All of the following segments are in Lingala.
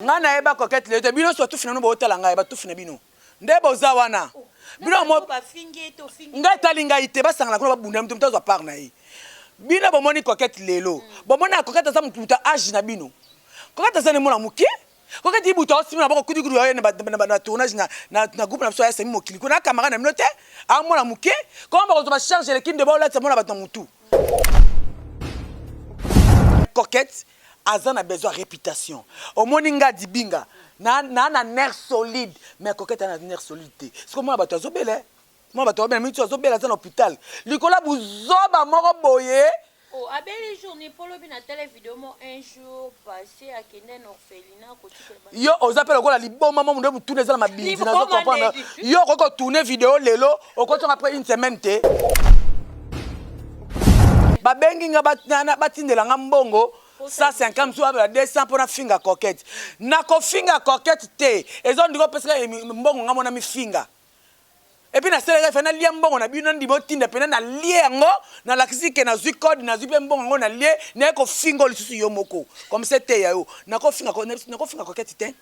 Ngana eba coquette le bino so tout finalement hôtel nga eba tout fina bino. Ndebo za wana. Bino mo ba fingi to fingi. Nga talinga ite ba sangala ko ba bunda mtu mtazo par na yi. Bino bo moni coquette lelo. Bo mona coquette za mtu age na bino. Coquette za ne mona muke. Coquette ibuta osi na ba kudi yo na tournage na groupe na so ya semi mokili. Kuna camarade na minote. A mona muke. Comment ba ko ba charger l'équipe de ba la mona ba mutu. Coquette Azan a besoin de réputation. Au moninga dibinga, na nerf solide, mais coquette a un nerf solide. C'est comme moi bato zobele. Moi bato zobele, mais tu zobele à l'hôpital. Nicolas Bouzoba moro boye. Oh, à belle journée pour le bien à télé vidéo un jour passé à Kenden orphelinat côté. Yo, on appelle quoi la libo maman on doit tourner ça ma bille. Yo, on tourner vidéo lelo, on continue après une semaine té. Ba bengi nga batindela ngambongo. Ça 50 sous avec 200 pour na finga coquette. Na ko finga coquette te. Ezo ndiko pesa mbongo ngamo na mi finga. Et puis na sele fa na lia mbongo na bino ndimo tinda pena na liengo na lakisike na zui code na zui mbongo ngo na lie na ko finga lisusu yo moko. Comme c'était ya yo. Na ko finga coquette te.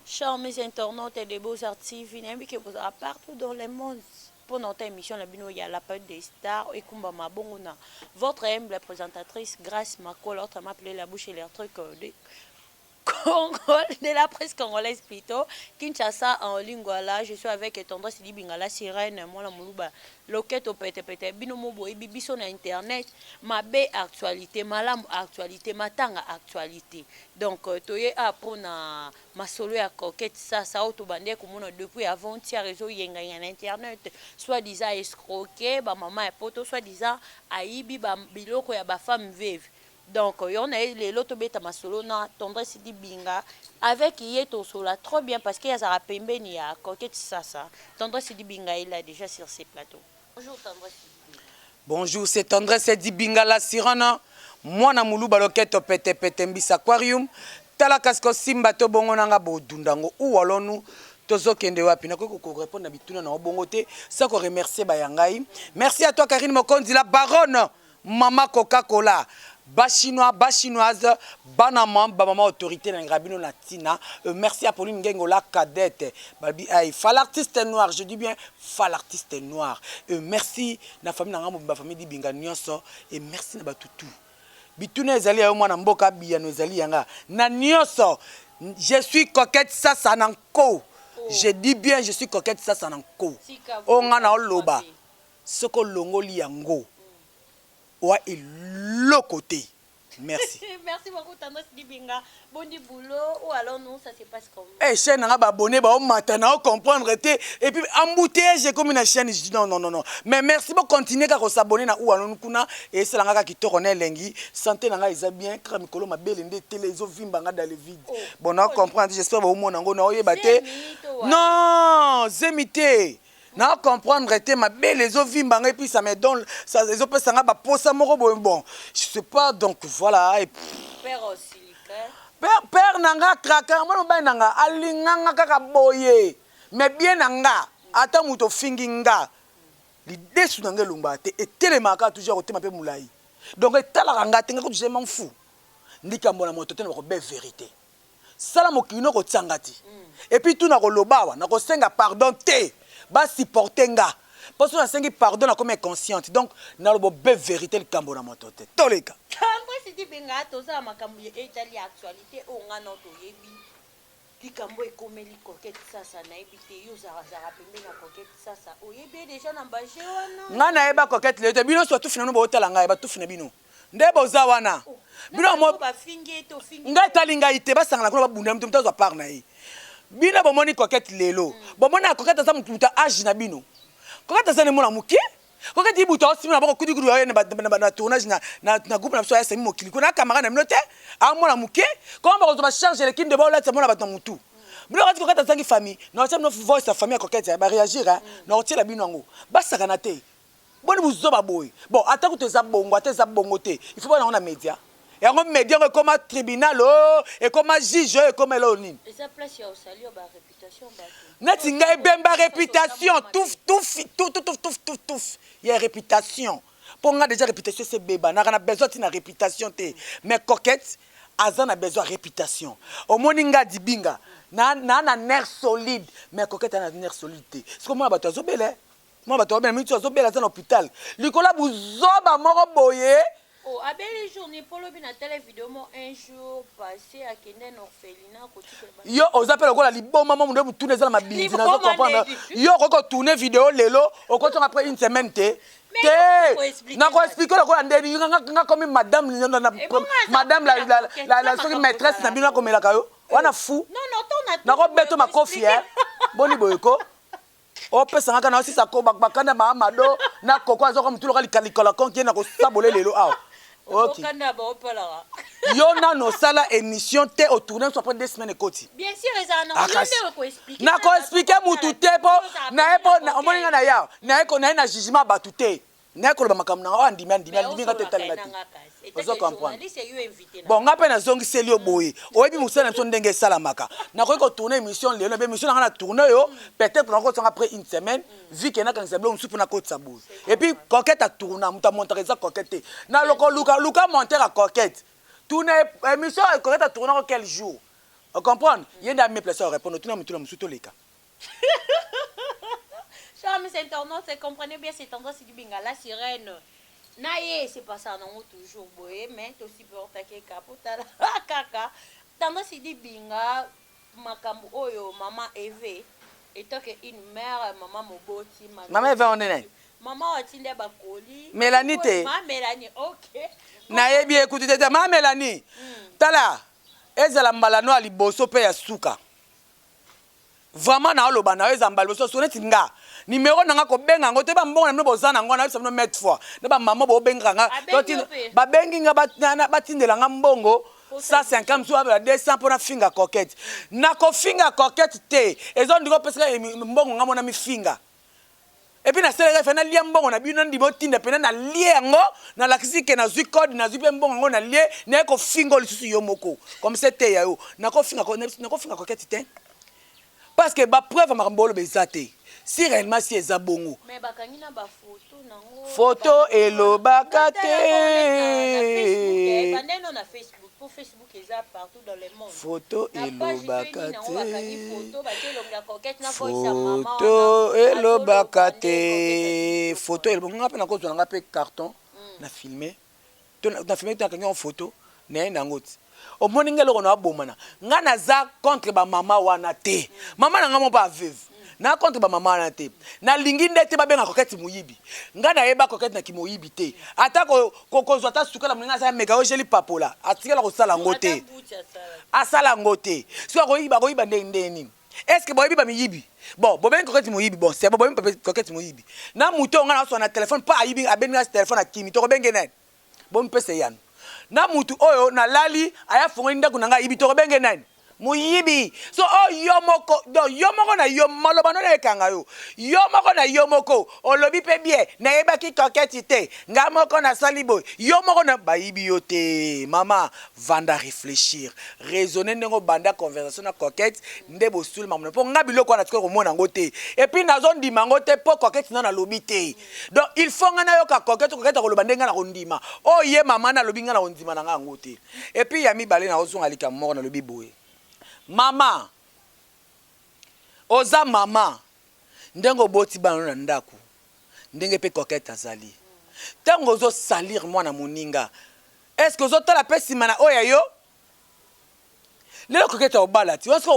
Chers mes internautes et des beaux-arts TV, que vous êtes partout dans le monde pour notre émission La Bino, il y a la période des stars et Kumbama Bongona. Votre humble présentatrice, Grace Mako, l'autre m'a appelé la bouche et les trucs de la presse congolaise plutôt. Kinshasa en lingala, je suis avec Tendra Sidi Bingala Sirène, moi la Moulouba, Loquette au pété, Binomo Boy, Bibiso na internet, ma bé actualité, ma lam actualité, ma tanga actualité. Donc, toye pour na ma solo à coquette, ça autobandé comme on a depuis avant-hier, réseau yenga en internet, soit disant escroqué, ba maman et poto, soit disant aibi, ba biloko ya ba femme veuve. Donc, on a les loto beta masolo na Tendra Sidi Binga avec Yeto Sola trop bien parce qu'il y a Zara Pembe ni à Coquette Sasa. Tendra Sidi Binga il est déjà sur ses plateaux. Bonjour Tendra Sidi Binga. Bonjour, c'est Tendra Sidi Binga la Sirana. Moi na Moulouba Loquette au pété mbis aquarium. Tala kasko simba to bongo nanga bodundango ou alonu. Tozo kende wapi na ko répondre na bituna na bongo te. Ça ko remercier bayangai. Merci à toi Karine Mokondi la baronne Mama Coca-Cola. Chinoise, Banamam, Bamama autorité dans Grabino Latina. Merci à Pauline Gengola, cadette. Babi Aïe, fal artiste noir, je dis bien fal artiste noir. Merci na famille na famille di Binga Nyonso et merci na batutu. Bituna ezali ya mwana mboka biano ezali yanga. Na Nyonso, je suis coquette ça nanko. Je dis bien je suis coquette ça nanko. Ongana oloba. Soko longoli yango. Ouais, et le côté. Merci. Merci beaucoup, Tendra Sidi Binga. Bon du boulot. Ou alors, non, ça se passe comment? Eh, chaîne, on a abonné, on maintenant, comprendre. Et puis, embouteillage, j'ai comme une chaîne. Je dis non. Mais merci pour continuer à s'abonner à ou alors nous et c'est là qui tourne lengi. Santé, n'a ils bien. Crème colo, ma belle, des télé, ils ont dans le vide. Bon, on comprend. J'espère au moins, on a batté. Non, zémité. Na comprendre était ma belle les eaux vimba et puis ça me donne ça les autres ça va poser moro bon je sais pas donc voilà et père aussi père nanga kraka moi ba nanga alinganga kaka boye mais bien nanga ata muto finginga l'idée sous nanga lumba te et telemaka toujours au tema pe moulai donc etala ranga tenga ko je m'en fous ndikambo na moto te na ko be vérité sala mokino ko tsangati et puis tout na ko lobawa na ko senga pardon te ba supporter nga parce que na sengi pardon na comme consciente donc na lo be vérité le kambo na moto te toleka Tendra Sidi Binga to za makambo ya etali actualité o nga no to yebi likambo ekomeli coquette sasa na ebite yo zara pembe na coquette sasa o yebi déjà na baje wana nga na eba coquette le te bino so tout finalement bo tala nga eba tout fina bino ndebo za wana bino mo ba fingi to fingi nga talinga ite ba sangala ko ba bunda mtu mtazo par na yi bino bo moni coquette lelo bo mona coquette za mtu age na bino coquette za ne mona muke coquette ibuta osi na bako kudi yo na tournage na groupe na so ya semi mokili kuna camarade na minote a mona muke comment ba ko ba charger l'équipe de ba la mona ba mutu bino kati coquette za ngi famille na otia no voice sa famille coquette ba réagir na otia la bino ngo ba sakana te boni buzoba boy bon atako te za bongo te il faut pas na média yango média ekoma tribunal o ekoma juge o ekoma elo nini eza place ya osali yo baréputation bato neti ngai bemba réputation tuf ya réputation mpo nga déjà réputation se beba naka na besoin ti na réputation te mais coquette aza na besoin réputation omoni nga dibinga na nerf solide mais coquette ana nerf solide te siko mona bato azobela mona bato azobela mingi azobela aza na hôpital likola buzoba moko boye oh abeli journée polo bina tele vidéo mo un jour passé à kende na orphelinat côté yo oza pe lokola liboma mo mundu mutune eza na mabindi na zo comprendre yo koko tourner vidéo lelo okotonga après une semaine te na ko expliquer lokola ndeni nga comme madame la soki maîtresse na bino komelaka yo wana fou na ko beto makofi boni boyeko opesanga kana osisa ko bakanda maamado na koko azoko mutulu kalikola konki na ko sabole lelo awa ok yo nano sala émission te au tourner soit après 2 semaines ekoti bien sûr eza na ko expliquer na ko expliquer mutu te po na epo na omoninga na ya na eko na jugement batu te na eko ba makamna o ndimi nga te tali ngati ozo comprendre bon nga pe na zongi seli oboye oyebi musana mso ndenge salamaka na ko tourner émission lelo be émission na tourner yo peut-être na ko tsanga après une semaine vu que na kan seblo msupu na ko tsabouz et puis coquette a tourner muta montrer ça coquette na loko luka monter à coquette tourner émission coquette a tourner quel jour on comprendre yenda me placer répondre tourner mutu na msuto leka chers internautes comprenez bien cette tendance du binga la sirène naye c'est pas ça non toujours boye mais aussi pour attaquer capotala kaka tendance di binga makambo oyo maman Eve étant que une mère maman moboti maman Eve on est maman atinde bakoli Mélanie te Mélanie OK naye bien écoute tete maman Mélanie tala ezala mbalano ali boso pe ya suka vraiment na oloba na ezamba boso soneti nga numéro nanga ko benga ngo te ba mbongo na mno bozana ngo na bisa mno mettre fois na ba maman bo benga nga ba bengi nga batindela nga mbongo 150 sou ba 200 pour na finga coquette na ko finga coquette te ezo ndiko pesa mbongo nga mona mi finga et puis na sele fa na lia mbongo na bino ndimo tinda pena na lia ngo na laksike na zui code na zui pe mbongo ngo na lie na ko finga lisusu yo moko comme c'était ya yo na ko finga coquette te parce que ba preuve makambolo bezate si réellement si eza bongo mais bakangi na ba photo nango photo elobaka te bandeno na Facebook pour Facebook eza partout dans le monde photo elobaka te photo elobaka te photo elobaka pe na ko zona pe carton na filmer na filmer ta kangi en photo na nango ti au morning eloko na bomana nga naza contre ba mama wana te mama na nga mo ba veuve na contre ba mama wana te na lingi ndete ba benga coquette muyibi nga na yeba coquette na kimoyibi te ata ko zwa ta suka la mlinga sa mega o jeli papola atikela ko sala ngote asala ngote so ko yiba ndeni est-ce que boyibi ba miyibi bon bo ben coquette muyibi bon c'est bon coquette muyibi na muto nga na so na téléphone pa ayibi abenga téléphone a kimi to ko bengene bon pese yan na mutu oyo na lali aya fongo ndako nanga ibi to ko bengene muyibi so yo moko na yo maloba no ekanga yo moko na yo moko olobi pe bien na yeba ki coquette te nga moko na salibo yo moko na bayibi yo te mama vanda réfléchir raisonner ndenge banda conversation na coquette ndebo sul mamuno po nga biloko na tiko mona ngote et puis na zone di mangote po coquette na lobi te donc il faut nga na yo ka coquette ko loba ndenga na kondima ye mama na lobi nga na ondima na nga ngote et puis ya mibale na ozonga lika moko na lobi boye mama oza mama ndengo boti bano na ndako ndenge pe coquette azali tango zo salir mwana moninga est-ce que zo tala pe simana oya yo lelo coquette obala ti parce que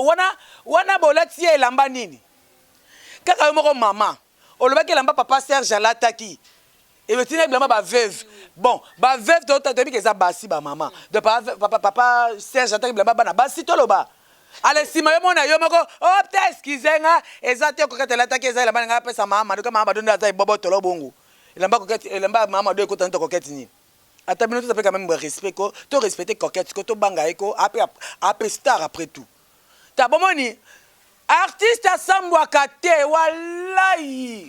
wana bolati elamba nini kaka yo moko mama olobaki elamba papa Serge alataki et le tine blama ba veuve bon ba veuve to tabi ke za basi ba mama de papa Serge alataki blama bana basi to loba ale sima yo mona yo moko peut excusenga ezate coquette alataki eza elamba nga pesa mama doka mama donda za bobo tolo bongo elamba coquette elamba mama do ko tanta coquette ni ata bino to peut quand même respect ko to respecter coquette ko to banga eko après star après tout ta bomoni artiste asambwaka te wallahi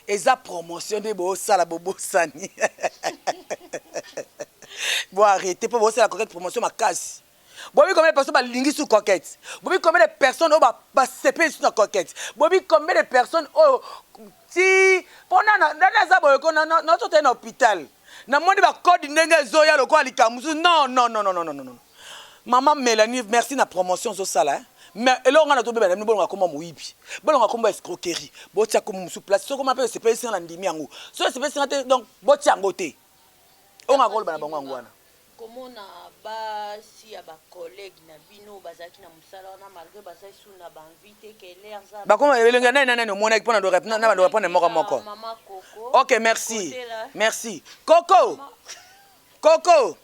eza promotion de bo sala bobo sani Bon, arrêtez pour bosser la coquette promotion ma casse. Bobi combien de personnes ba lingi sous coquette. Bobi combien de personnes ba seper sur la coquette. Bobi combien de personnes si pendant dans za boyo ko na tout un hôpital. Na moni ba code ndenge zoya loko alikamusu. Non non non non non non non. Maman Mélanie, merci na promotion zo sala hein. Mais là on a tout bébé nous bolonga comme moyibi. Bolonga comme escroquerie. Botia comme sous place. So comment peut se payer sur la ndimi yango. So se payer donc botia ngote. On a rôle bana bango ngwana. Comment na ba si ya ba collègue na bino bazaki na musala na malgré bazaki sous na ba invité que l'air za. Ba comment elenga na no mona pour na do répondre moko. Maman Coco. OK, merci. Merci. Coco. Coco.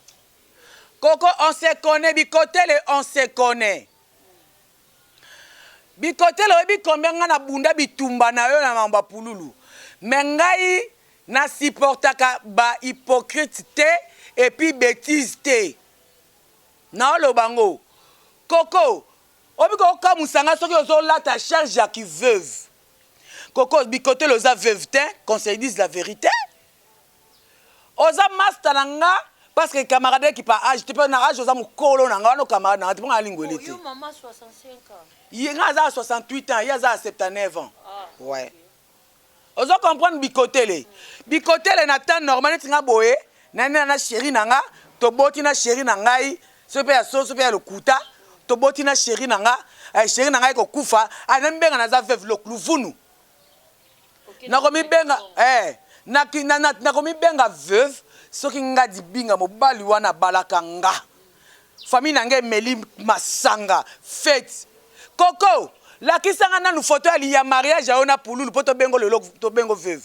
Coco, on se connaît Bikotele, on se connaît. Bikotele obi combien na bunda bitumba na yo na mamba pululu. Mais ngai na supportaka ba hypocrite te et puis bêtise te. Na lo bango. Coco, obi ko ka musanga soki ozo lata charge ya ki veuve. Coco Bikotele oza veuve te, qu'on se dise la vérité. Oza master nanga parce que camarade qui pas âge, tu peux na âge oza mukolo nanga no camarade na tu peux alingwele te. Yo maman 65 ans. Il a 68 ans, il a 79 ans. Ah, ouais. Ozo comprendre Bikotele. Bikotele na temps normal tinga boye, na chéri nanga, to boti na chéri nangai, so pe ya so pe ya lokuta, to boti na chéri nanga, chéri nangai ko kufa, anembenga na za veuve lo kluvunu. Na komi benga na komi benga veuve, soki nga di binga mobali wana balaka nga. Famille nanga meli masanga, fête. Coco, la kisanga na nous photo ali ya mariage a ona pululu poto bengo lelo to bengo veuve.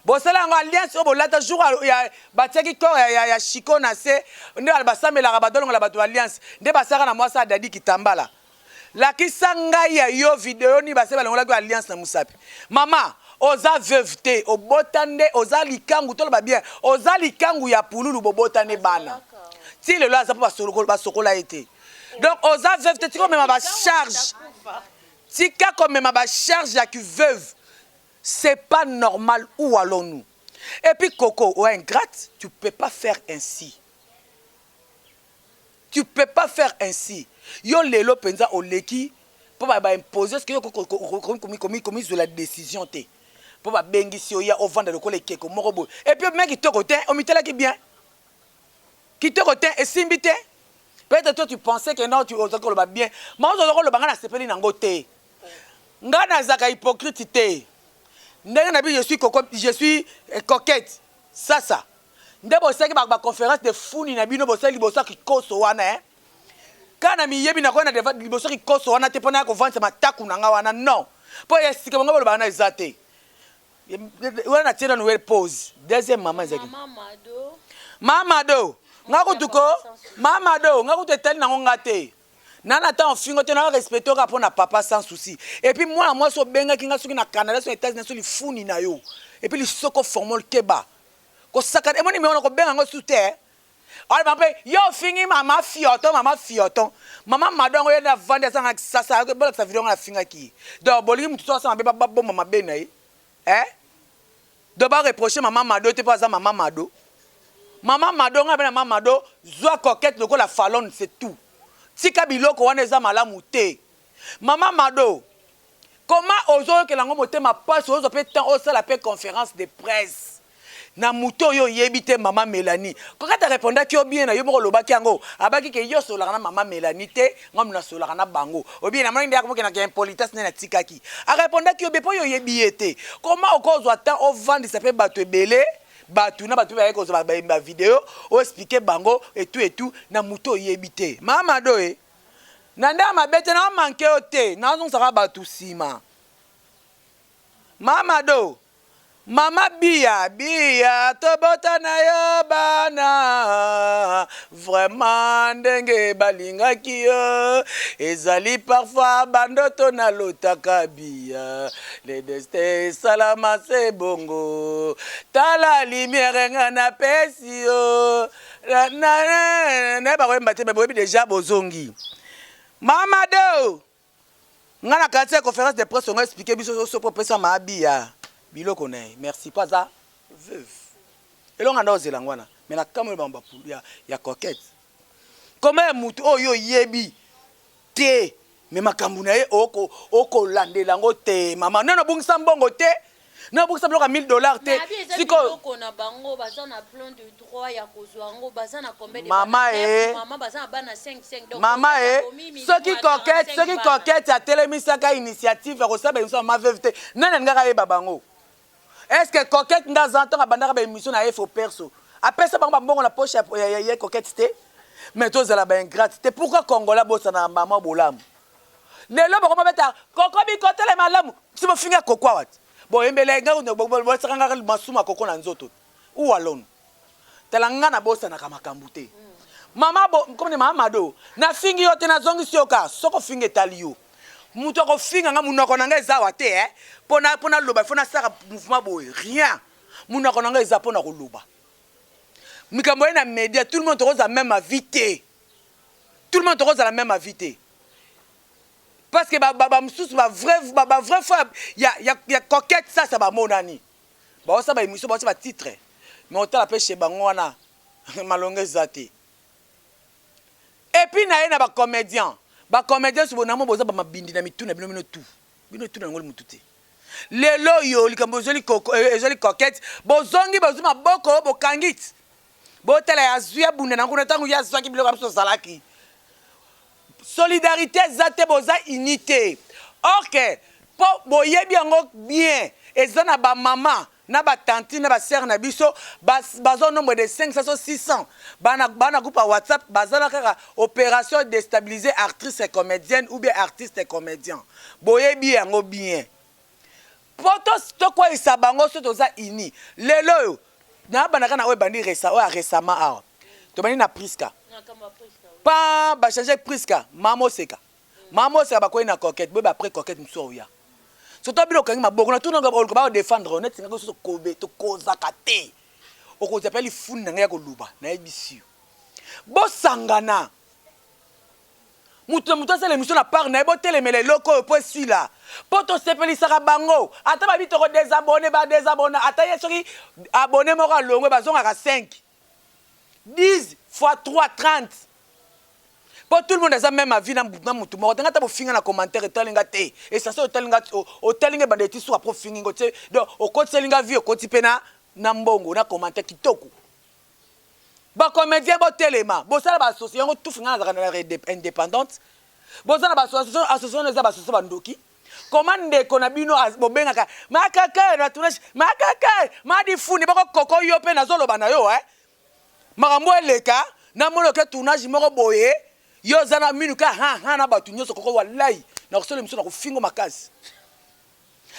Bo sala ngo alliance obo lata jour ya batiaki ko ya Chiko na se nde albasamela ka badolongo la bato alliance nde basaka na mwasa dadi kitambala. La kisanga ya yo video ni baseba longola ko alliance na musapi. Mama, oza veuve te, obotande oza likangu to ba bien, oza likangu ya pululu bobotane bana. Ti le lo azapo basokola été. Donc, aux veuves, tu as même ma charge. Si tu as même ma charge qui veuve, c'est pas normal. Où allons-nous? Et puis, Coco, ou ingrate, tu ne peux pas faire ainsi. Tu ne peux pas faire ainsi. Yo lelo penza o leki pour imposer ce que commis sur la décision te. Pour bengi si oya au vendre le colle keko morobo. Et puis mec qui te retient, on mitela qui bien. Qui te retient et simbité. Peut-être toi tu pensais que non tu osais que le bien. Mais on osait le banga na sepeli nango te. Nga na zaka hypocrite te. Ndenge na bi je suis coquette. Ça. Nde bosaki ba conférence de funi na bino bosali bosaki koso wana hein. Kana mi yebi na ko na deva bosaki koso wana te pona ko vendre mataku na nga wana non. Po yesika ngo lo banga ezate. Wana tena nouvelle pause. Deuxième maman ezaki. Mamado. Ngakutuko mamado ngakuteteli nango ngate nana ta ofingo te na respecter ka pona papa sans souci et puis moi so benga kinga soki na Canada so États-Unis so li funi na yo et puis li soko formol keba ko saka e moni me on ko benga ngo sute ala mape yo fingi mama fioton mama madongo ye na vendre ça sasa ko bola sa video na finga ki donc bolingi mutu so sa mabe babbo mama benai de ba reprocher mama mado te pas ça mama mado. Maman Mado, maman Mado, zoa coquette le la fallonne, c'est tout. Si Kabilo wana eza malamu te. Maman Mado, comment ozo que lango moté ma passe ozo peut temps au la paix conférence de presse. Na muto yo yebite maman Mélanie. Quand tu répondais que bien na yo mo lobaki yango, abaki ke yo sola na maman Mélanie te, ngom na sola na bango. O bien na moni ndia ko na ke impolitesse na tikaki. A répondait que be po yo yebiete. Comment okozo temps au vendre ça peut battre belé? Batu na batu ba ko ba vidéo o expliquer bango et tout na muto yebité mama do na nda mabete na manke ote na zo saka batu sima mama do mama bia to bota na yo bana vraiment ndenge balinga ki yo ezali parfois bandoto na lotaka bia le destin salama se bongo tala lumière nga na pesi yo na ba wemba te ba déjà bozongi mama do nga na kati conférence de presse on expliquer biso so propesa ma bia biloko ne merci pas ça veuve et l'on a osé langwana mais na kamwe bamba ya coquette comment mutu oyo yebi te mais makambu na ye oko landela ngo te mama nana bungisa mbongo te na bungisa bloka $1000 te siko na bango baza na plan de droit ya kozwa ngo baza na combien de mama mama baza na bana 5 donc mama soki coquette a telemisaka initiative ya kosaba émission ma veuve te nana ngaka yeba bango est-ce que coquette ndaza ntonga bandaka ba émission na efo perso apesa bango mbongo na poche ya coquette te mais tozala ba ingrate te pourquoi Congolais bosana mama bolamu lelo bako mabeta koko bikotele malamu simo finga kokwa wati bo embele nga bo sakanga masuma koko na nzoto ou alone telanga na bosana kama kambute mama bo comme mama do na fingi yote na zongi sioka soko finga talio muto ko finga nga munoko nanga ezawa te pona loba fona saka mouvement boy rien munoko nanga eza pona ko loba mikambo na média tout le monde rose la même invité tout le monde rose la même invité parce que ba vrai fois ya coquette ça ba monani ba ça ba émission ba titre mais on t'a la pêche bango wana malonge zate et puis na yena ba comédien sur bonamo boza ba mabindi na mituna bino tout na ngoli mututi lelo yo likambo zoli coquette bozongi bozuma boko bokangit botela ya zuya bunda na kuna tangu ya zwaki biloko amso salaki solidarité zate boza unité ok po boyebi yango bien ezana ba mama na ba tante na ba sœur na biso bazo nombre de 500 600 bana groupe WhatsApp bazana kaka opération déstabiliser actrice et comédienne ou bien artiste et comédien boyebi yango bien poto to kwa isabango so toza ini lelo na banaka na we bandi récemment awa to bandi na Priska pa ba changer Priska mamo seka ba ko na coquette bo ba après coquette mso ya surtout bilo kangi maboko na tout na ba défendre honnête ngako so kobe to koza kate oko zapeli fun na ya ko luba na ebisi bo sangana mutu sa l'émission na part na bo telemele loko po sila poto sepeli saka bango ata ba bitoko désabonné ata yesoki abonné moko longwe bazonga ka 5 10 fois 3 30 pour tout le monde a même avis na mutu moko tanga ta bo finga na commentaire talinga te et ça so talinga o talinga ba de ti so apro finga ngote donc o ko talinga vie o ko ti pena na mbongo na commentaire kitoko ba comédien bo telema bo sala ba association tout finga na indépendante bo sala ba association za ba association bandoki comment ndeko na bino bobengaka makaka na tournage makaka madi funi bako koko yo pe na zoloba na yo makambo eleka na mono ke tournage moko boye yo zana minuka ha na batu nyoso koko wallahi na kusole miso na kufingo makasi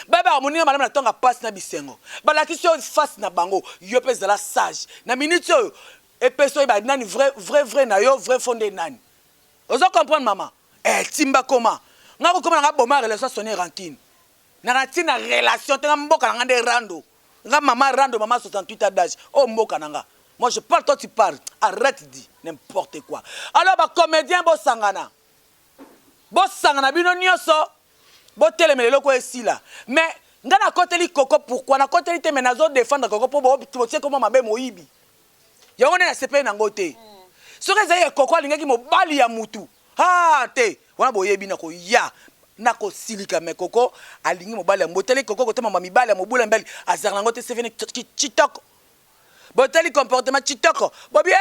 baba moninga malama na tonga passe na bisengo balakisi yo face na bango yo pe zala sage na minute yo epeso ba nani vrai na yo vrai fondé nani ozo comprendre mama timba comment ngako koma nga boma relation sonner rantine na tina relation tenga mboka nga de rando nga mama rando mama 68 ans d'âge oh mboka nga moi je parle toi tu parles arrête dit n'importe quoi alors ba comédien bo sangana bino nyoso bo telemele loko esila mais nga na koteli koko pourquoi na koteli te menazo défendre koko po bo tie comme mabe moyibi yango na sepe na ngote soki ezali koko alingaki mobali ya mutu te wana boyebi na ko ya na ko silika me koko alingi mobali ya mboteli koko kotema mibali ya mobula mbali azarna ngote sevene chitoko boteli comportement chitoko bobi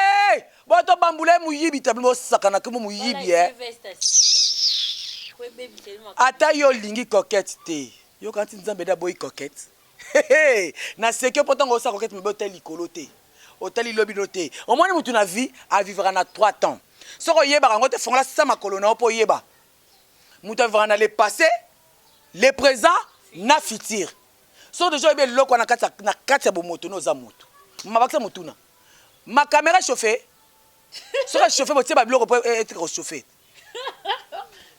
boto bambule muyibi tablo sakana kemo muyibi ata yo lingi coquette te yo kanti nzambe da boy coquette na seke potango sa coquette me boteli kolote hôtel lobino te au moins mutu na vie à vivre na 3 temps soko yeba rango te fongola sama kolona po yeba mutu vivra na le passé le présent na futur so déjà be loko na kati ya bomoto no za mutu mabakisa mutuna ma caméra chauffée soko chauffée botie ba biloko po être chauffé.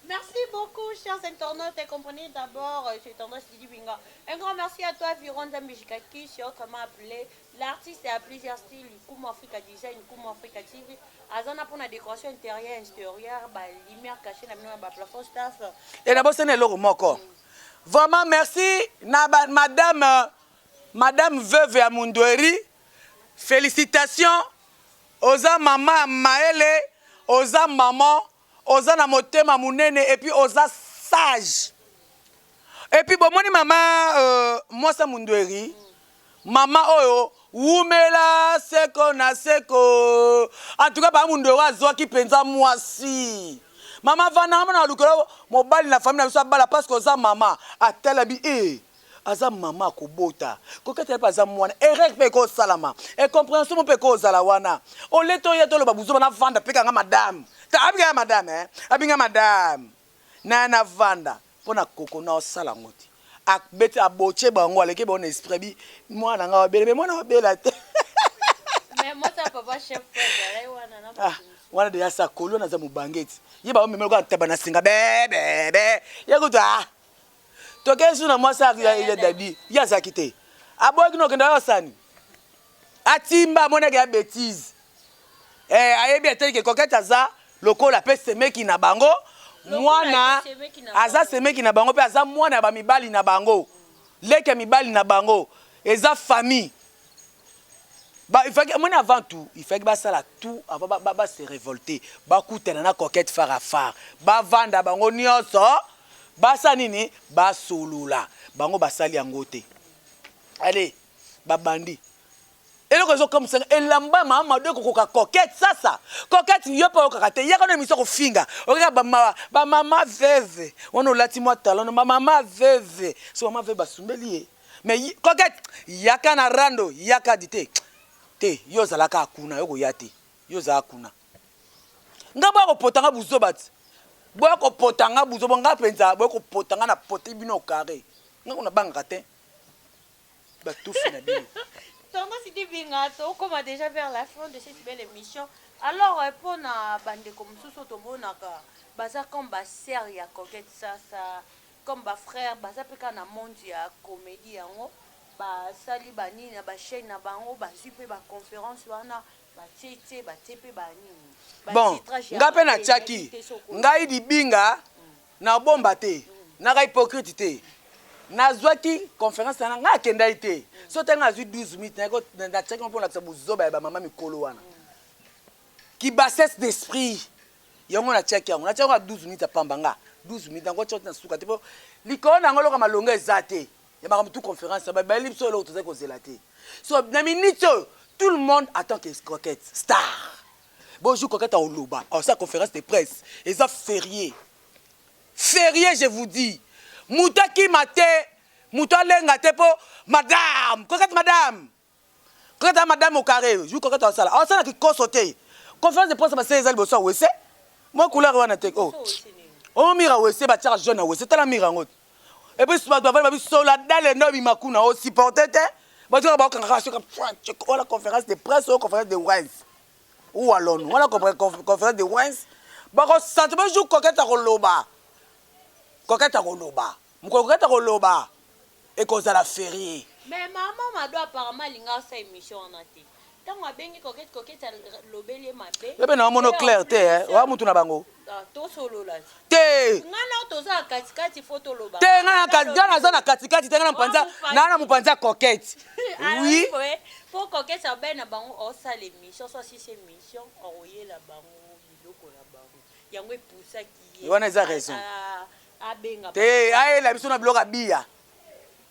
Merci beaucoup, chers internautes. Et comprenez d'abord, c'est Tendance Didi Binga. Un grand merci à toi, Viron Zambijikaki, c'est autrement appelé. L'artiste est à plusieurs styles. Koum Africa Design, Koum Africa TV. Azana pour la décoration intérieure, extérieure, lumière cachée, la plafond staff. Et d'abord, c'est le moko. Vraiment, merci, Madame Veuve Amundoueri. Félicitations. oza mama maele, oza maman, oza na motema munene et puis oza sage. Et puis bon moni mama moi ça mundweri. Mama oyo wumela seko na seko. En tout cas ba mundweri azwa ki penza mwasi. Mama vana na lukolo mobali na famille na biso bala parce que oza mama atela bi aza mama kobota kokete pa za mwana erek pe ko salama e compréhension pe ko zala wana o leto yeto lo babuzo na vanda pe kanga madame ta abinga madame abinga madame na vanda pona koko na osala ngoti akbeti aboche bango aleke bon esprit bi mwana nga obele mwana obela te mais moi ça papa chef frère wana na wana de yasa kolo na za mubangeti yeba o memelo ka taba na singa be yekuta tokesu na mwasa ya dabi ya zakite aboki no kenda yosani atimba moneke ya bêtise ayebi ateke koketa za lokola pe semeki na bango mwana aza semeki na bango pe aza mwana ba mibali na bango leke mibali na bango eza famille ba il faut que mon avant tout il faut que ba sala tout avant ba se révolter ba kutana na coquette far à far ba vanda bango nyonso basa nini ba solula bango basali yango te allez ba bandi eloko zo comme ça elamba mama de kokoka coquette sasa coquette yo pa okaka te yaka no miso ko finga okaka ba mama veve wono lati moi talon ba mama veve so mama veve basumbeli mais coquette yaka na rando yaka dite te yo zalaka akuna yo ko yate yo za akuna ngaba ko potanga buzo bat boya ko potanga buzo bonga penza boya ko potanga na pote bino carré ngakuna banga te ba tout fina bien. Tendance Sidi Bingato, comme a déjà vers la fin de cette belle émission. Alors pour na bande comme sous tomonaka baza comme ba sœur ya coquette ça comme ba frère baza peka na monde ya comédie yango ba sali bani na ba chaîne na bango ba zipe ba conférence wana ba tete ba tepe ba nini bon ngape na chaki ngai di binga na bomba te na ga hypocrite te na zwaki conférence na nga kenda ite so tenga zu 12 minutes na ko na chaki pour la buzoba ba mama mikolo wana qui bassesse d'esprit yango na chaki yango na chaki 12 minutes apamba nga 12 minutes ngo choti na suka te po likona ngolo ka malonga ezate ya ba tout conférence ba ba lipso lo to ko zelate so na minute tout le monde attend que coquette star bonjour coquette au loba en sa conférence de presse et ça férié je vous dis mutaki mate mutolenga te po madame coquette madame au carré jour coquette au sala en sala qui consoté conférence de presse ba c'est ezali boso wese moi couleur wana te oh mira wese ba tira jaune wese tala mira ngot et puis ba ba sola dale no bi makuna o supporter te ba tira ba kanga sur la conférence de presse ou conférence de wines ou alors nous la conférence de wines ba ko sentiment jour coquette au loba coquette au loba coquette au loba et cause à la férié mais maman m'a doit apparemment linga sa émission en até tant a bengi coquette lobeli mabe bébé na mono clair te wa mutu na bango to solo la te ngana to za katikati photo loba te ngana za na katikati te ngana mpanza na mpanza coquette oui pour coquette ça ben na bango o sa l'émission so si c'est émission oye la bango biloko la bango yango epusa ki wana za raison abenga te aye la biso na bloka bia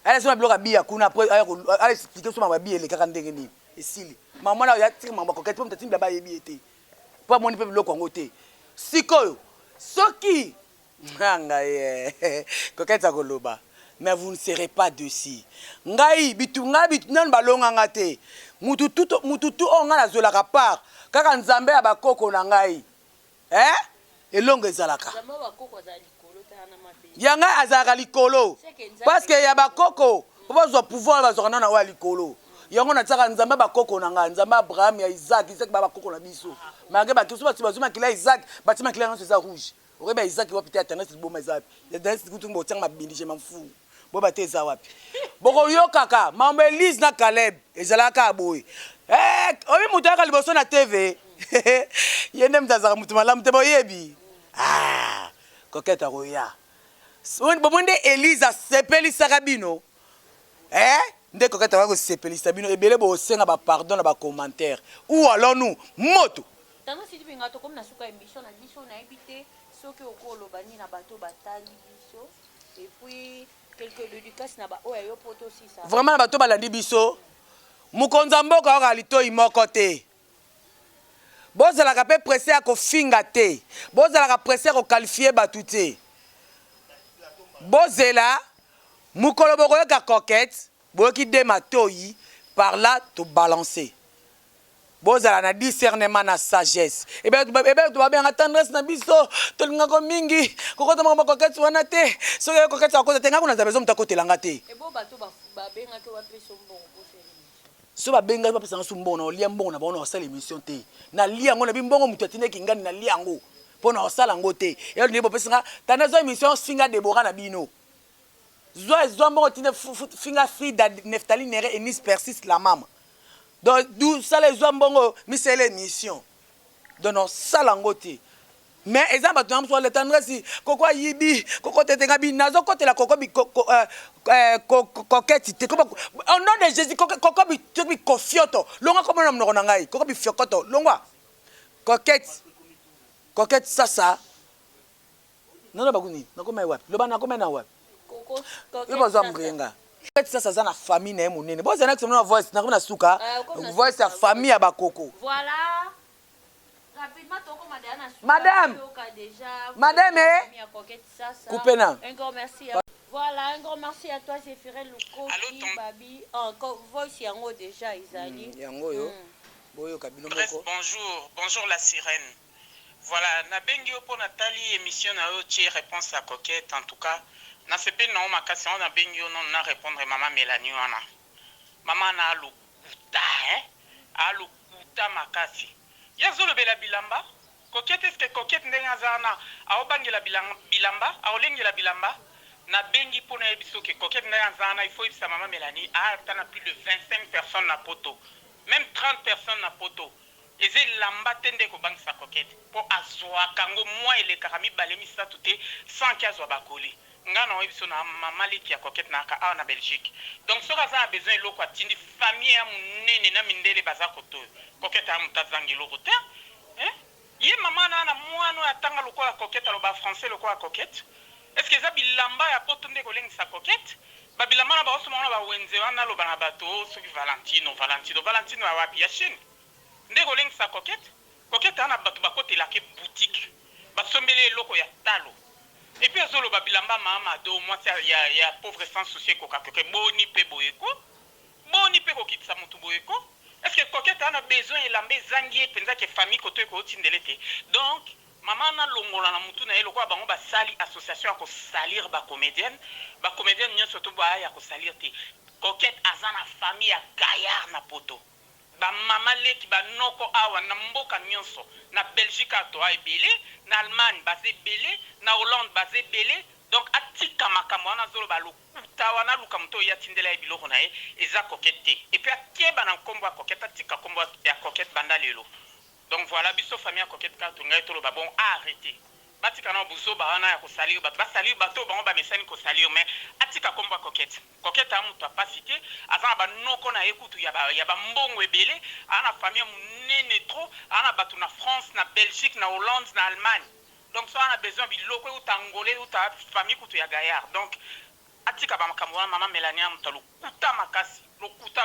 ale so na bloka bia kuna après ale expliquer so ma bia le kaka ndenge ni esili maman na ya tire mamba coquette pour mtatimba ba yebi ete pour moni pe biloko ngo te sikoyo soki nganga coquette za koloba mais vous ne serez pas dessus ngai bitunga nan balonga ngate mutu tout onga na zola ka part kaka nzambe ya bakoko na ngai elongo ezalaka yanga azalaka likolo parce que ya bakoko bazwa pouvoir bazwa na wa likolo yango na tsaka nzambe bakoko na nga nzambe Abraham ya Isaac ba bakoko na biso mange bakiso bazuma kila Isaac batima kila ngo ça rouge oreba Isaac wa pita tana siboma Isaac ya dans kutu ngo tsanga mabindi je m'fou bo bateza wapi boko yo kaka mambo Elise na Caleb ezalaka aboy obi mutu aka liboso na TV yende mtazaka mutu malamu te boyebi coquette akoya bomonde Elise sepeli sakabino Nde coquette va ko sepelisa bino ebele bo senga ba pardon na ba commentaire. Ou alors nous moto. Tana si binga to comme na suka émission na biso na ebité soki okolo bani na bato batali biso et puis quelques dédicaces na ba oya yo poto aussi ça. Vraiment na bato balandi biso. Mukonza mboka oka lito imoko te. Bozalaka pe pressé à kofinga te. Bozalaka pressé ko qualifier batu te. Bozela mukolo boko ka coquette, boki de matoyi par là to balancer. Bozala na discernement na sagesse. Et ben tu vas bien tendresse na biso, to linga ko mingi, kokota mama coquette wana te. So ya coquette sa ko te nga kuna za besoin mutako telanga te. Et bo bato ba benga ke wa peso mbongo. So ba benga ba pesa nsumbo na olia mbongo na bona osala émission te. Na lia ngo na bimbongo mutu atine kingani na lia ngo. Pona osala ngo te. Et ni bo pesa tana zo émission singa Deborah na bino. Zo mbongo tine finga Frida Neftali Nere et Nis Persis la mama. Donc d'où ça les zo mbongo mi c'est l'émission. Donc non sala ngo te. Mais exemple tu am so le tendresse koko yibi koko tetenga bi nazo kote la koko bi coquette te koko au nom de Jésus koko bi tu bi kofioto longa comme na mnoko ngai koko bi fiokoto longwa coquette ça non baguni nako mai wapi loba nako mai na wapi Koko yo bazo mbrenga coquette ça na famille na monene bo zana que na voice na na suka voice ya famille ya bakoko voilà. Rapidement, Madame, coupez là. Un grand merci. Voilà, un grand merci à toi, Zéphirel Luko, Babi. Encore, voici yango déjà, Isali. Yango yo. Bref, bonjour la sirène. Voilà, na bengi pour Nathalie émission na yo réponse à coquette en tout cas. Na sepe na ma question na bengi yo non na répondre maman Mélanie wana. Maman na lukuta alukuta makasi. Yazolo bela bilamba. Coquette est-ce que coquette ndenga zana aobangela bilamba, aolengela bilamba na bengi pona ebiso que coquette ndenga zana il faut ibisa maman Mélanie tana plus de 25 personnes na poto. Même 30 personnes na poto. Eze lamba tende ko bangisa coquette pour azwa kango moi ele karami balemi sa touté sans qu'azwa bakoli. Ngana ebiso na maman leki ya coquette na ka na Belgique. Donc so raza a besoin loko atindi famille ya munene na mindele baza koto. Coquette a mutazangi loko te. Hein? Ye maman na mwana ya tanga loko ya coquette aloba français loko ya coquette. Est-ce que ça bilamba ya potonde ko lengisa coquette? Ba bilamba na ba osoma ba wenze wana loba na bato soki Valentino wa wapi ya Chine. Ndeko lengisa coquette. Coquette ana bato bakotela ke boutique. Ba sombele loko ya talo. Et puis azolo ba bilamba mama do moi ya pauvre sans souci ko ka ke boni pe boyeko. Boni pe ko kitsa mutu boyeko. Est-ce que coquette a besoin de lamber zangier penza que famille koto ko tindelete. Donc maman na longola na mutu na elo kwa bango ba sali association ko salir ba comédienne nyo surtout ba ya ko salir te. Coquette azana famille ya gaillard na poto. Ba mama leki ba noko awa na mboka nyonso na Belgique to a ebele, na Allemagne basé belé, na Hollande basé belé. Donc atika makambo wana zolo ba lokuta wana luka mto ya tindela ya biloko na ye eza coquette. Et puis akeba na nkombo ya coquette atika kombo ya coquette banda lelo. Donc voilà biso famille ya coquette ka tunga etolo ba bon arrêter. Batika na buso ba wana ya ko salir ba salir bato ba ba mesani ko salir mais atika kombo ya coquette. Coquette a mutu apasite azana ba noko na ekutu ya ba mbongo ebele ana famille munene trop ana batu na France na Belgique na Hollande na Allemagne. Donc ça on a besoin de loko ou tangolais ou ta famille kutu ya gaillard. Donc atika ba makambo maman Mélanie amutalo kuta makasi lokuta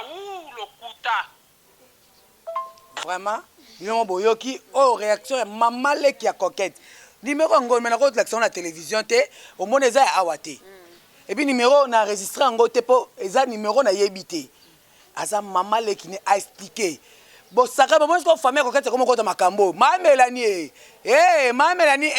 vraiment yon boyoki oh réaction ya maman leki ya coquette numéro ngo mena ko l'action na télévision te au monde eza awate et puis numéro na enregistré ngo te po eza numéro na yebité aza maman leki ni a expliquer bo saka bo mo ko famille coquette comme ko to makambo ma Mélanie ma Mélanie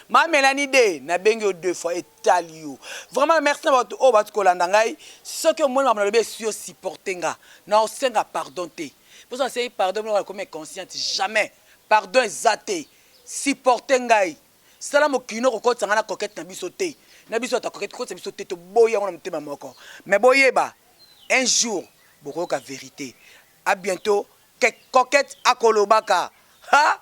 Ma Mélanie D, na bengi 2 fois etalio. Vraiment merci na o ba tkolanda ngai. Ce que moi na lobe sur supporter nga. Na osenga pardon te. Pour ça c'est pardon moi comme consciente jamais. Pardon zaté. Supporter ngai. Sala mo kino ko tsanga na coquette na biso te. Na biso ta coquette ko biso te to boya on mtema moko. Mais boyeba un jour boko ka vérité. À bientôt que coquette akolobaka. Ha?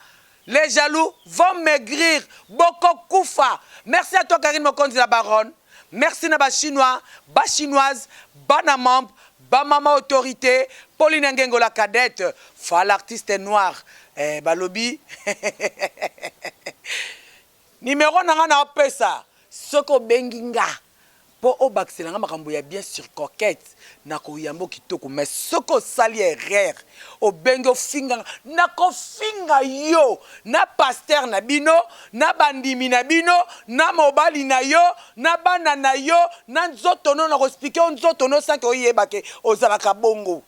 Les jaloux vont maigrir. Boko Koufa. Merci à toi, Karine Mokondi la baronne. Merci à Chinois, Chinoise, Banamamp, Bamama Autorité, Pauline Ngengo la cadette, Fa l'artiste noir, Balobi. Numéro na pesa, Soko Benginga. Po o bakselanga makambo ya bien sur coquette na ko yambo kitoko mais soko sali erreur o bengo finga na ko finga yo na pasteur na bino na bandimi na bino na mobali na yo na bana na yo na nzoto no na ko expliquer nzoto no sans que oyebake ozalaka bongo.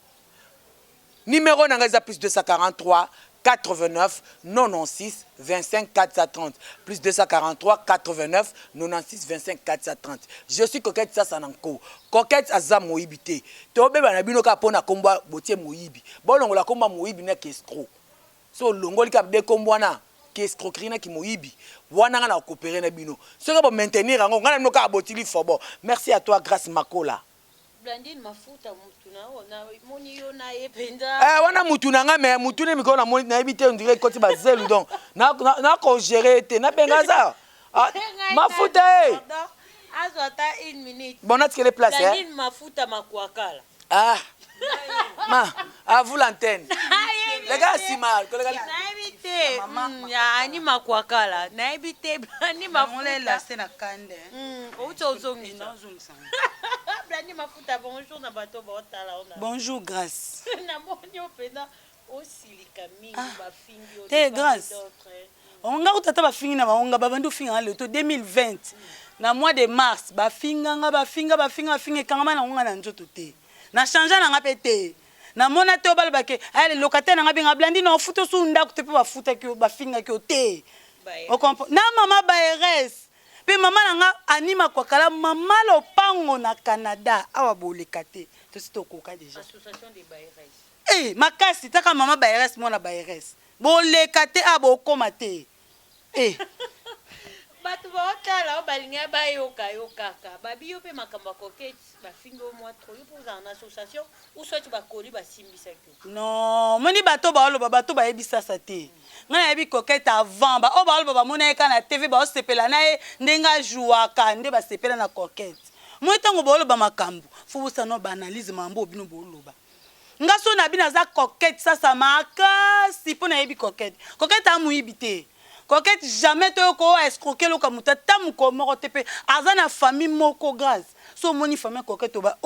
Numéro na ngeza plus 243 89 96 25 430 plus 243 89 96 25 430. Je suis coquette ça sananko. Coquette aza moibité. Tobe bana bino ka pona komba botie moibi. Bolongo la komba moibi na kestro. So longoli ka de kombwana kestro krina ki moibi. Wana ngana coopérer na bino. Ce que pour maintenir ngo ngana no ka botili fobo. Merci à toi Grâce Makola. Blandine mafuta mutuna ona moni yo na ependa wana mutuna nga me mutune mikolo na moni na ebite on dirait koti bazelu donc na ko gérer te na bengaza mafuta azota 1 minute bon na tikele place Blandine mafuta makwakala à vous l'antenne les gars sima naibite ani makwakala naibite ani mafuta la sena kande uzongisa Blandine mafuta bonjour na bato botala ona bonjour Grâce na moni openda osilika mingi bafingi te Grâce onga utata bafingi na baonga babandu finga le to 2020 na mois de mars bafinga kangama na onga na nzoto te na changer na ngapete na mona te obala bake ale locataire na ngabinga Blandine na futo sunda kutepe bafuta ki bafinga ki ote o comprend na mama baeres pe mama nanga anima kwa kala mama lopango na Canada awa bolekate to sito koka déjà association des baeres makasi taka mama baeres mona baeres bolekate abo komate bato baotala balinga bayoka yokaka babiyo pe makamba coquette bafingo mwa trop yo pour en association ou soit bakoli basimbisa ke non moni bato baoloba bato bayebisa sa te ngana yebi coquette avant ba o baoloba bamona eka na TV ba osepela na ye ndenga jouaka nde basepela na coquette moi tango baoloba makambo faut bosa no banalize mambo bino baoloba ngaso na bina za coquette sasa makasi pona yebi coquette amuyibi te coquette jamais to ko escroquer lo kamuta tamuko moko tepe azana famille moko Grâce so moni famille coquette ba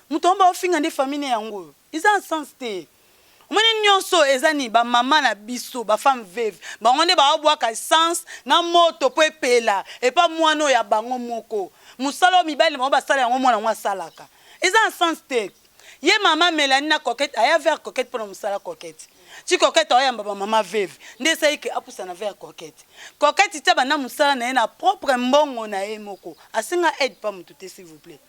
mutomba ofinga nde famille yango isa sens te moni nyonso ezani ba mama na biso ba femme veuve ba ngonde ba obwaka sens na moto po epela et pas mwana ya bango moko musalo mibali mo ba sala yango mwana mwa salaka isa sens te ye mama Mélanie na coquette aya vers coquette pour musala coquette ti coquette oyamba ba mama veuve nde sai ke apusa na vers coquette tia bana musala na ye na propre mbongo na ye moko asinga aide pas mutu te s'il vous plaît.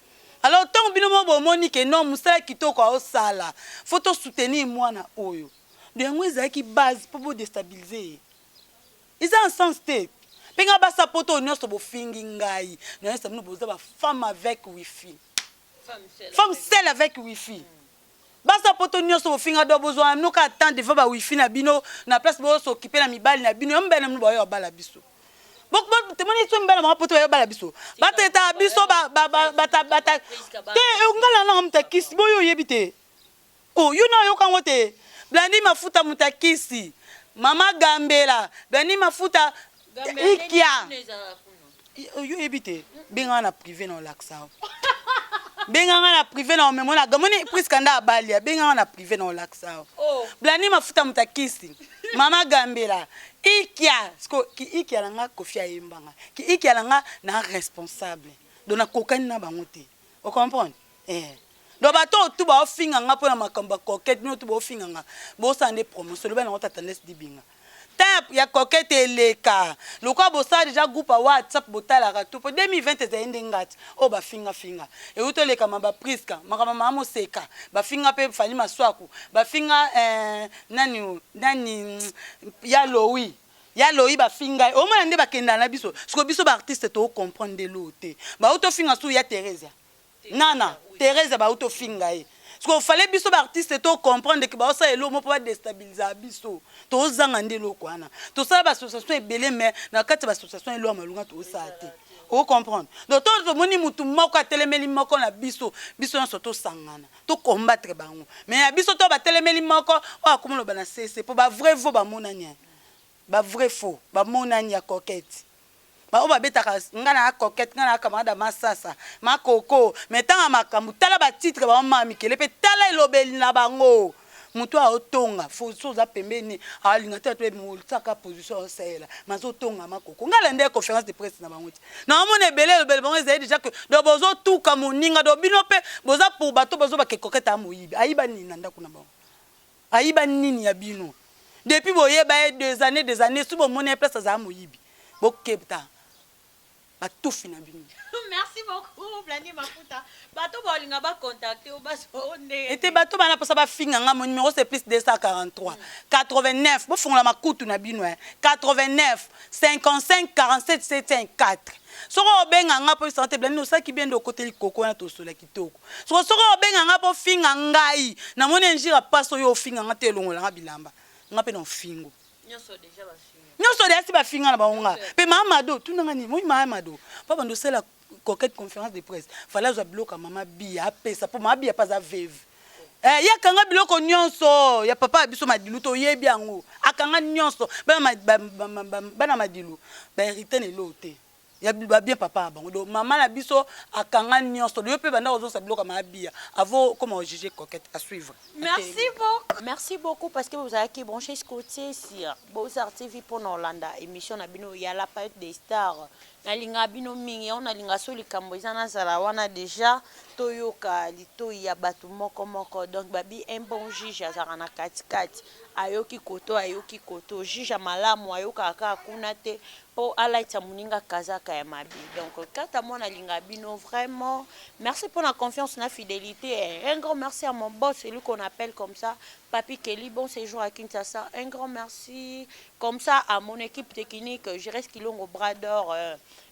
Alors tant bino mo bomoni ke non musala kitoko o sala faut soutenir mwana oyo de ngweza ki base pour déstabiliser isa en sens te penga basa poto nyonso bo fingi ngai na yesa mino boza ba femme avec wifi femme seule avec wifi basa poto nyonso bo finga do besoin no ka temps devant ba wifi na bino na place bo s'occuper na mibali na bino mbena mino boyo bala biso bok temoni so mbela ma poto yo bala biso bateta biso bata te ngala na mtakisi boyo yebite you know yo kango te Blandine mafuta mutakisi mama Gambela Blandine mafuta ikia yo yebite benga na privé na laksa benga na privé na memona gamoni presque nda balia benga na privé na laksa Blandine mafuta mutakisi mama Gambela ikia sko ki ikia langa kofia yembanga ki ikia langa na responsable dona kokani na bango te o comprendre do bato tu ba ofinga nga pona makamba coquette no tu ba ofinga nga bo sande promotion le bana otata les dibinga tap ya coquette eleka lokwa bo sa déjà groupe à WhatsApp botala ka tu po 2020 ezende ngati o ba finga e utoleka mamba priska makama mama seka ba finga pe fali maswaku ba finga nani ya lowi ba finga o mona nde bakenda na biso siko biso ba artiste to comprendre de l'autre ba auto finga su ya Teresa nana Teresa ba auto finga parce que fallait biso ba artiste to comprendre que ba ça elo mo pas déstabiliser biso to zanga ndelo kwana to ça ba association ebele mais na kati ba association elo malunga to ça te o comprendre donc to moni mutu moko atelemeli moko na biso na soto sangana to combattre bango mais ya biso to ba telemeli moko o akomo ba na cc pour ba vrai faux ba monanya ba vrai faux ba monanya coquette ba o ba betaka ngana coquette ngana kamada masasa makoko metanga makambu tala ba titre ba mama mikele pe tala elobeli na bango mutu a otonga fo soza pembeni alinga te to mo tsaka position sela mazo tonga makoko ngala nde conférence de presse na bango na mona ebele elobeli bango ezali déjà que do bozo tuka moninga do bino pe boza pour bato bozo ba ke coquette a moyibi ayiba nini na ndako na bango ayiba nini ya bino depuis boye ba des années sous bon mona place za moyibi bokepta ba tout fina bino. Merci beaucoup Blandi Mafuta. Bato bolinga ba contacter au bas onde. Était bato bana posa ba finga nga mon numéro c'est plus 243 89 bo fongola makutu na bino 89 55 47 754. Soko obenga nga po santé Blandi osaki bien de côté likoko na to sola kitoko. Soko obenga nga po finga ngai na mona njira paso yo finga nga te longola nga bilamba. Nga pe no fingo. Nyoso déjà ba finga. Nyoso de ba finga na bango pe mamado tu nanga ni moi mamado papa ndo c'est la coquette conférence de presse fallait zo bloka mama bia pesa po mama bia pas a veve ya kanga biloko nyonso ya papa biso madilu to yebi yango akanga nyonso bana madilu ba hérité ne loté ya ba bien papa bango do mama na biso akanga nyonso yo pe banda ozo sa bloka mama bia avant comment juger coquette à suivre. Merci beaucoup parce que vous avez qui branché ce côté sur Beaux-Arts TV pour Hollanda émission na bino ya la palette des stars na linga bino mingi on a linga soli kamboza na sala wana déjà toyoka lito ya batu moko donc babi un bon juge azara na kati ayoki koto juge malamu ayoka aka kuna te po alaita muninga kazaka ya mabi donc kata mona linga bino vraiment merci pour la confiance na fidélité un grand merci à mon boss celui qu'on appelle comme ça Papi Kelly bon séjour à Kinshasa un grand merci comme ça à mon équipe technique je reste Kilongo bras d'or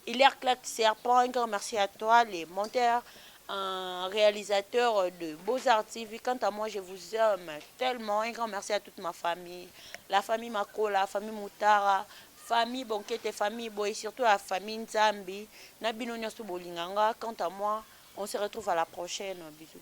Hilaire Clark Serpent un grand merci à toi les monteurs un réalisateur de Beaux-Arts TV. Quant à moi, je vous aime tellement. Un grand merci à toute ma famille. La famille Makola, la famille Moutara, famille Bonquette, famille Boy, surtout la famille Nzambi. Nabino Nyosu Bolinganga. Quant à moi, on se retrouve à la prochaine. Bisous.